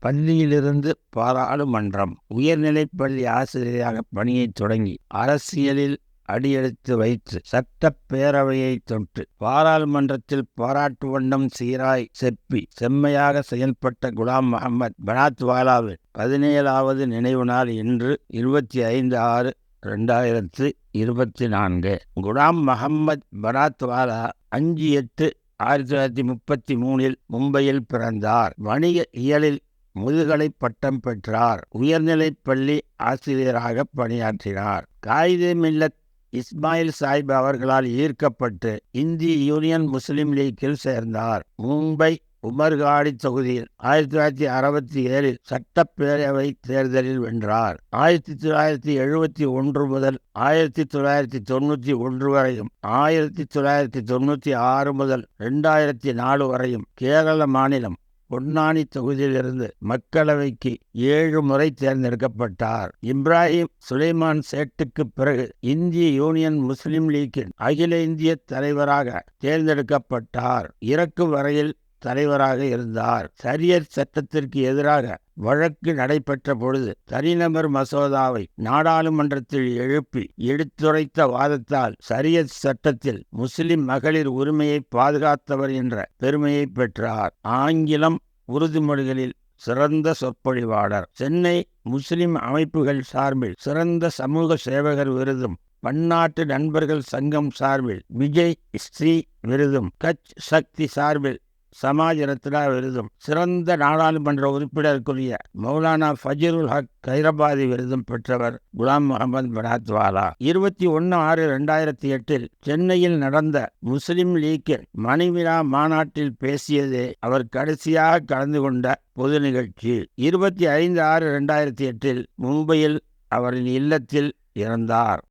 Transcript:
பள்ளியிலிருந்து பாராளுமன்றம். உயர்நிலைப் பள்ளி ஆசிரியராக பணியை தொடங்கி அரசியலில் அடியெடுத்து வைத்து சட்டப்பேரவையை தொட்டு பாராளுமன்றத்தில் பாராட்டு வண்ணம் சீராய் செப்பி செம்மையாக செயல்பட்ட குலாம் முஹம்மது பனாத்வாலாவின் 17வது நினைவு நாள் இன்று 25/6/2024. குலாம் முஹம்மது பனாத்வாலா 5/8/1933 மும்பையில் பிறந்தார். வணிக இயலில் முதுகலை பட்டம் பெற்றார். உயர்நிலைப் பள்ளி ஆசிரியராக பணியாற்றினார். காயிதே மில்லத் இஸ்மாயில் சாஹிப் அவர்களால் ஈர்க்கப்பட்டு இந்திய யூனியன் முஸ்லிம் லீக்கில் சேர்ந்தார். மும்பை உமர்காடி தொகுதியில் 1967 சட்டப்பேரவை தேர்தலில் வென்றார். 1971 முதல் 1991 வரையும் 1996 முதல் 2004 வரையும் கேரள மாநிலம் பொன்னானி தொகுதியிலிருந்து மக்களவைக்கு 7 முறை தேர்ந்தெடுக்கப்பட்டார். இப்ராஹிம் சுலைமான் சேட்டுக்கு பிறகு இந்திய யூனியன் முஸ்லிம் லீக்கின் அகில இந்திய தலைவராக தேர்ந்தெடுக்கப்பட்டார். இறக்கும் வரையில் தலைவராக இருந்தார். ஷரியத் சட்டத்திற்கு எதிராக வழக்கு நடைபெற்ற பொழுது தனிநபர் மசோதாவை நாடாளுமன்றத்தில் எழுப்பி எடுத்துரைத்த வாதத்தால் ஷரியத் சட்டத்தில் முஸ்லிம் மகளிர் உரிமையை பாதுகாத்தவர் என்ற பெருமையை பெற்றார். ஆங்கிலம், உருது மொழிகளில் சிறந்த சொற்பொழிவாளர். சென்னை முஸ்லிம் அமைப்புகள் சார்பில் சிறந்த சமூக சேவகர் விருதும், பன்னாட்டு நண்பர்கள் சங்கம் சார்பில் விஜய் ஸ்ரீ விருதும், கட்ச் சக்தி சார்பில் சமாஜ் ரத்னா விருதும், சிறந்த நாடாளுமன்ற உறுப்பினருக்குரிய மௌலானா ஃபஜ்ருல் ஹக் கைரபாதி விருதும் பெற்றவர் குலாம் முஹம்மது பனாத்வாலா. 21/6/2008 சென்னையில் நடந்த முஸ்லிம் லீக்கின் மணிவிழா மாநாட்டில் பேசியதே அவர் கடைசியாக கலந்து கொண்ட பொது நிகழ்ச்சி. 25/6/2008 மும்பையில் அவரின் இல்லத்தில் இறந்தார்.